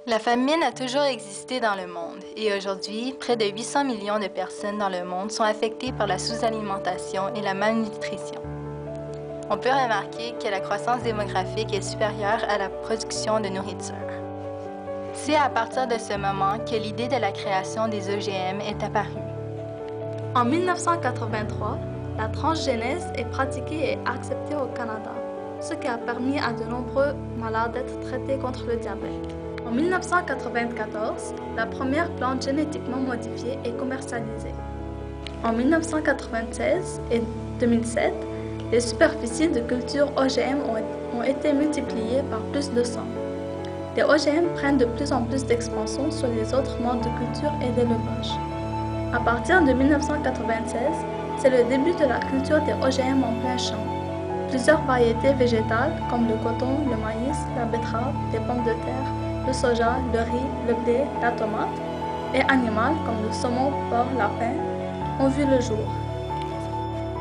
La famine a toujours existé dans le monde et aujourd'hui, près de 800 millions de personnes dans le monde sont affectées par la sous-alimentation et la malnutrition. On peut remarquer que la croissance démographique est supérieure à la production de nourriture. C'est à partir de ce moment que l'idée de la création des OGM est apparue. En 1983, la transgénèse est pratiquée et acceptée au Canada, ce qui a permis à de nombreux malades d'être traités contre le diabète. En 1994, la première plante génétiquement modifiée est commercialisée. En 1996 et 2007, les superficies de culture OGM ont été multipliées par plus de 100. Les OGM prennent de plus en plus d'expansion sur les autres modes de culture et d'élevage. À partir de 1996, c'est le début de la culture des OGM en plein champ. Plusieurs variétés végétales comme le coton, le maïs, la betterave, les pommes de terre, le soja, le riz, le blé, la tomate, et animales comme le saumon, porc, lapin, ont vu le jour.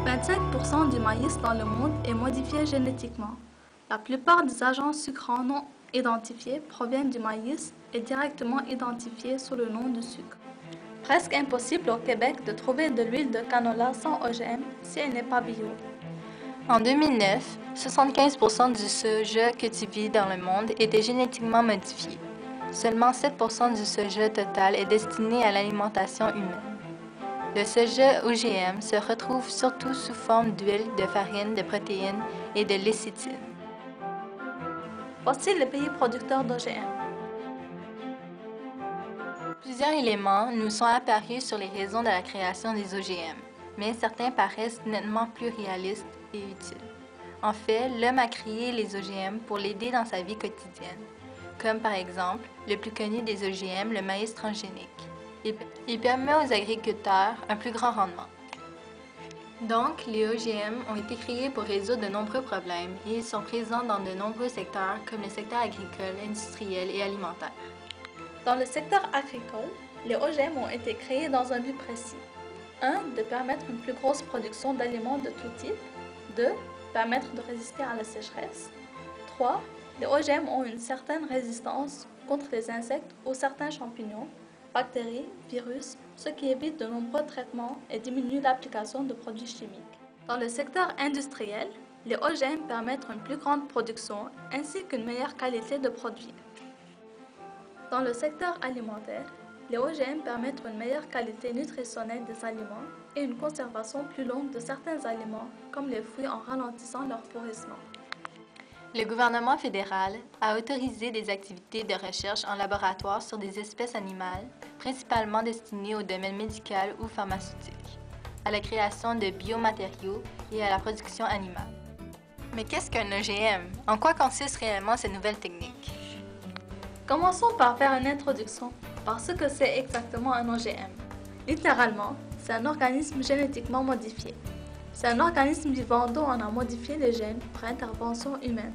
25% du maïs dans le monde est modifié génétiquement. La plupart des agents sucrants non identifiés proviennent du maïs et directement identifiés sous le nom de sucre. Presque impossible au Québec de trouver de l'huile de canola sans OGM si elle n'est pas bio. En 2009, 75% du soja cultivé dans le monde était génétiquement modifié. Seulement 7% du soja total est destiné à l'alimentation humaine. Le soja OGM se retrouve surtout sous forme d'huile, de farine, de protéines et de lécithine. Voici les pays producteurs d'OGM. Plusieurs éléments nous sont apparus sur les raisons de la création des OGM, mais certains paraissent nettement plus réalistes et utiles. En fait, l'homme a créé les OGM pour l'aider dans sa vie quotidienne, comme par exemple le plus connu des OGM, le maïs transgénique. Il permet aux agriculteurs un plus grand rendement. Donc, les OGM ont été créés pour résoudre de nombreux problèmes et ils sont présents dans de nombreux secteurs comme le secteur agricole, industriel et alimentaire. Dans le secteur agricole, les OGM ont été créés dans un but précis. 1. De permettre une plus grosse production d'aliments de tout type. 2. Permettre de résister à la sécheresse. 3. Les OGM ont une certaine résistance contre les insectes ou certains champignons, bactéries, virus, ce qui évite de nombreux traitements et diminue l'application de produits chimiques. Dans le secteur industriel, les OGM permettent une plus grande production ainsi qu'une meilleure qualité de produits. Dans le secteur alimentaire, les OGM permettent une meilleure qualité nutritionnelle des aliments et une conservation plus longue de certains aliments, comme les fruits en ralentissant leur pourrissement. Le gouvernement fédéral a autorisé des activités de recherche en laboratoire sur des espèces animales, principalement destinées au domaine médical ou pharmaceutique, à la création de biomatériaux et à la production animale. Mais qu'est-ce qu'un OGM? En quoi consiste réellement ces nouvelles techniques? Commençons par faire une introduction par ce que c'est exactement un OGM. Littéralement, c'est un organisme génétiquement modifié. C'est un organisme vivant dont on a modifié les gènes pour intervention humaine.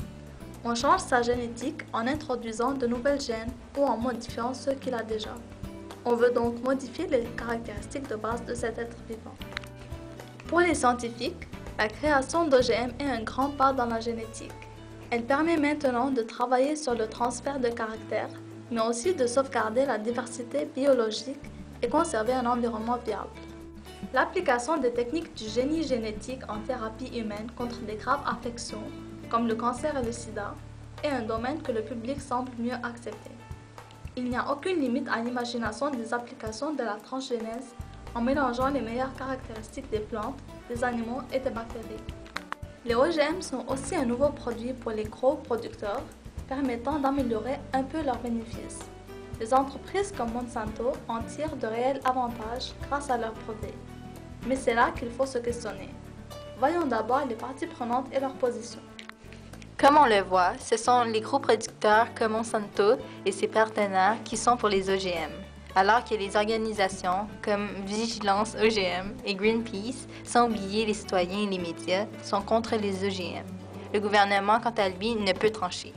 On change sa génétique en introduisant de nouvelles gènes ou en modifiant ceux qu'il a déjà. On veut donc modifier les caractéristiques de base de cet être vivant. Pour les scientifiques, la création d'OGM est un grand pas dans la génétique. Elle permet maintenant de travailler sur le transfert de caractères, mais aussi de sauvegarder la diversité biologique et conserver un environnement viable. L'application des techniques du génie génétique en thérapie humaine contre des graves affections, comme le cancer et le sida, est un domaine que le public semble mieux accepter. Il n'y a aucune limite à l'imagination des applications de la transgénèse en mélangeant les meilleures caractéristiques des plantes, des animaux et des bactéries. Les OGM sont aussi un nouveau produit pour les gros producteurs, permettant d'améliorer un peu leurs bénéfices. Les entreprises comme Monsanto en tirent de réels avantages grâce à leurs produits. Mais c'est là qu'il faut se questionner. Voyons d'abord les parties prenantes et leurs positions. Comme on le voit, ce sont les gros producteurs comme Monsanto et ses partenaires qui sont pour les OGM, alors que les organisations comme Vigilance OGM et Greenpeace, sans oublier les citoyens et les médias, sont contre les OGM. Le gouvernement, quant à lui, ne peut trancher.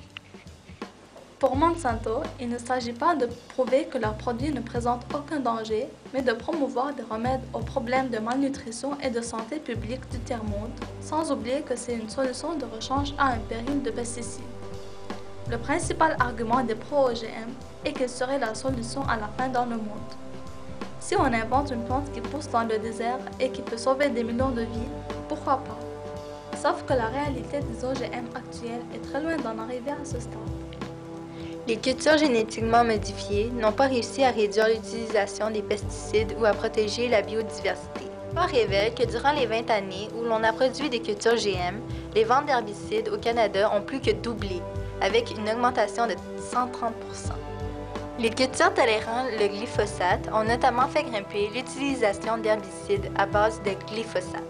Pour Monsanto, il ne s'agit pas de prouver que leurs produits ne présentent aucun danger, mais de promouvoir des remèdes aux problèmes de malnutrition et de santé publique du tiers-monde, sans oublier que c'est une solution de rechange à un péril de pesticides. Le principal argument des pro-OGM est qu'il serait la solution à la faim dans le monde. Si on invente une plante qui pousse dans le désert et qui peut sauver des millions de vies, pourquoi pas? Sauf que la réalité des OGM actuels est très loin d'en arriver à ce stade. Les cultures génétiquement modifiées n'ont pas réussi à réduire l'utilisation des pesticides ou à protéger la biodiversité. On révèle que durant les 20 années où l'on a produit des cultures GM, les ventes d'herbicides au Canada ont plus que doublé, avec une augmentation de 130 %. Les cultures tolérant le glyphosate ont notamment fait grimper l'utilisation d'herbicides à base de glyphosate.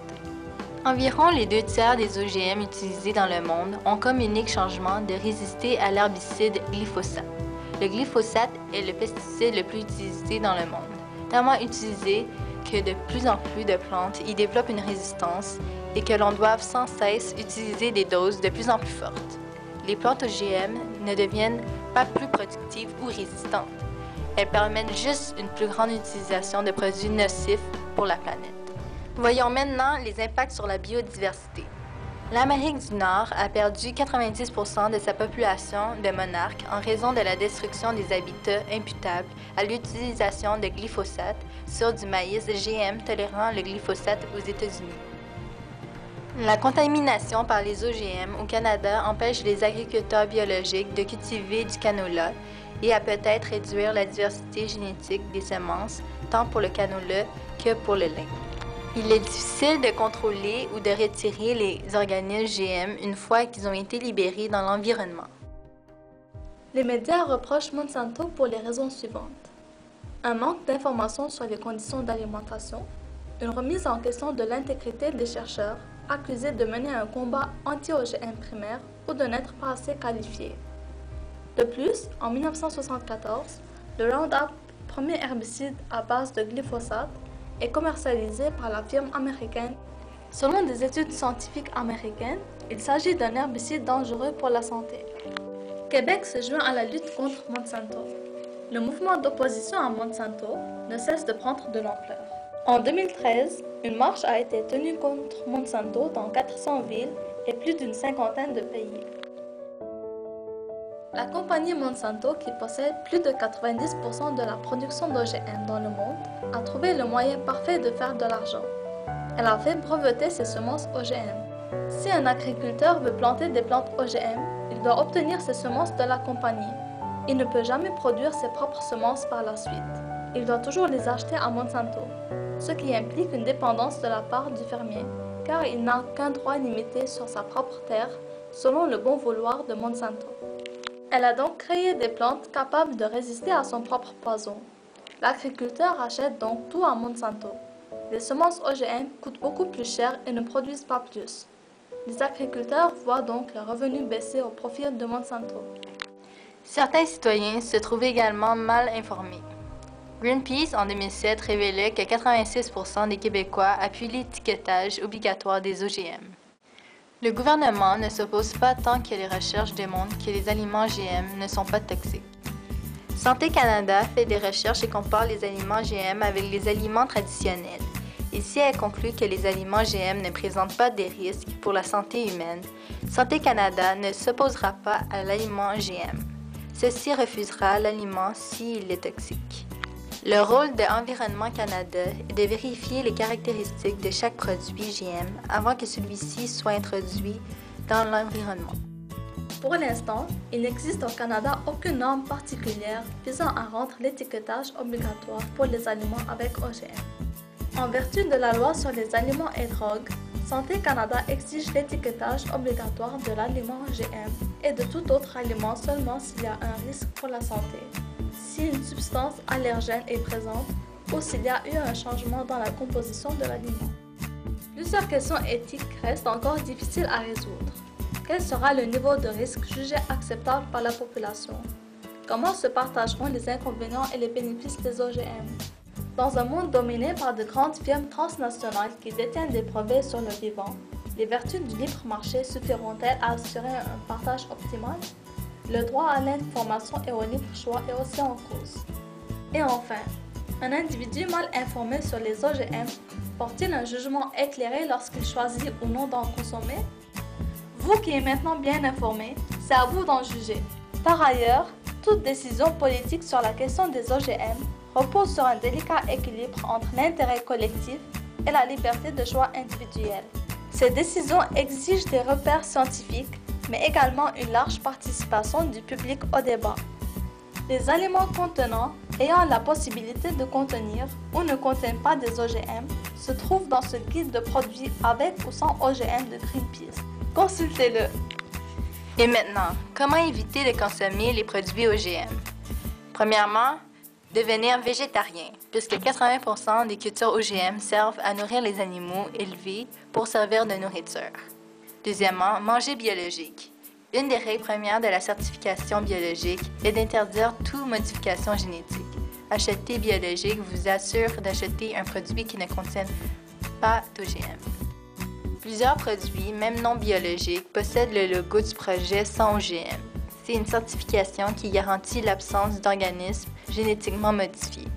Environ les 2 tiers des OGM utilisés dans le monde ont comme unique changement de résister à l'herbicide glyphosate. Le glyphosate est le pesticide le plus utilisé dans le monde, tellement utilisé que de plus en plus de plantes y développent une résistance et que l'on doit sans cesse utiliser des doses de plus en plus fortes. Les plantes OGM ne deviennent pas plus productives ou résistantes. Elles permettent juste une plus grande utilisation de produits nocifs pour la planète. Voyons maintenant les impacts sur la biodiversité. L'Amérique du Nord a perdu 90 % de sa population de monarques en raison de la destruction des habitats imputables à l'utilisation de glyphosate sur du maïs GM tolérant le glyphosate aux États-Unis. La contamination par les OGM au Canada empêche les agriculteurs biologiques de cultiver du canola et à peut-être réduire la diversité génétique des semences, tant pour le canola que pour le lin. Il est difficile de contrôler ou de retirer les organismes GM une fois qu'ils ont été libérés dans l'environnement. Les médias reprochent Monsanto pour les raisons suivantes. Un manque d'informations sur les conditions d'alimentation, une remise en question de l'intégrité des chercheurs, accusés de mener un combat anti-OGM primaire ou de n'être pas assez qualifiés. De plus, en 1974, le Roundup, premier herbicide à base de glyphosate, est commercialisé par la firme américaine. Selon des études scientifiques américaines, il s'agit d'un herbicide dangereux pour la santé. Québec se joint à la lutte contre Monsanto. Le mouvement d'opposition à Monsanto ne cesse de prendre de l'ampleur. En 2013, une marche a été tenue contre Monsanto dans 400 villes et plus d'une cinquantaine de pays. La compagnie Monsanto, qui possède plus de 90 % de la production d'OGM dans le monde, a trouvé le moyen parfait de faire de l'argent. Elle a fait breveter ses semences OGM. Si un agriculteur veut planter des plantes OGM, il doit obtenir ses semences de la compagnie. Il ne peut jamais produire ses propres semences par la suite. Il doit toujours les acheter à Monsanto, ce qui implique une dépendance de la part du fermier, car il n'a qu'un droit limité sur sa propre terre, selon le bon vouloir de Monsanto. Elle a donc créé des plantes capables de résister à son propre poison. L'agriculteur achète donc tout à Monsanto. Les semences OGM coûtent beaucoup plus cher et ne produisent pas plus. Les agriculteurs voient donc leurs revenus baisser au profit de Monsanto. Certains citoyens se trouvent également mal informés. Greenpeace, en 2007, révélait que 86 % des Québécois appuient l'étiquetage obligatoire des OGM. Le gouvernement ne s'oppose pas tant que les recherches démontrent que les aliments GM ne sont pas toxiques. Santé Canada fait des recherches et compare les aliments GM avec les aliments traditionnels. Ici, elle conclut que les aliments GM ne présentent pas des risques pour la santé humaine. Santé Canada ne s'opposera pas à l'aliment GM. Ceci refusera l'aliment s'il est toxique. Le rôle de Environnement Canada est de vérifier les caractéristiques de chaque produit GM avant que celui-ci soit introduit dans l'environnement. Pour l'instant, il n'existe au Canada aucune norme particulière visant à rendre l'étiquetage obligatoire pour les aliments avec OGM. En vertu de la loi sur les aliments et drogues, Santé Canada exige l'étiquetage obligatoire de l'aliment GM et de tout autre aliment seulement s'il y a un risque pour la santé, si une substance allergène est présente ou s'il y a eu un changement dans la composition de l'aliment. Plusieurs questions éthiques restent encore difficiles à résoudre. Quel sera le niveau de risque jugé acceptable par la population? Comment se partageront les inconvénients et les bénéfices des OGM? Dans un monde dominé par de grandes firmes transnationales qui détiennent des brevets sur le vivant, les vertus du libre marché suffiront-elles à assurer un partage optimal? Le droit à l'information et au libre choix est aussi en cause. Et enfin, un individu mal informé sur les OGM porte-t-il un jugement éclairé lorsqu'il choisit ou non d'en consommer? Vous qui êtes maintenant bien informé, c'est à vous d'en juger. Par ailleurs, toute décision politique sur la question des OGM repose sur un délicat équilibre entre l'intérêt collectif et la liberté de choix individuel. Ces décisions exigent des repères scientifiques, mais également une large participation du public au débat. Les aliments contenant, ayant la possibilité de contenir ou ne contiennent pas des OGM, se trouvent dans ce guide de produits avec ou sans OGM de Greenpeace. Consultez-le. Et maintenant, comment éviter de consommer les produits OGM? Premièrement, devenir végétarien, puisque 80% des cultures OGM servent à nourrir les animaux élevés pour servir de nourriture. Deuxièmement, manger biologique. Une des règles premières de la certification biologique est d'interdire toute modification génétique. Acheter biologique vous assure d'acheter un produit qui ne contient pas d'OGM. Plusieurs produits, même non biologiques, possèdent le logo du projet sans OGM. C'est une certification qui garantit l'absence d'organismes génétiquement modifiés.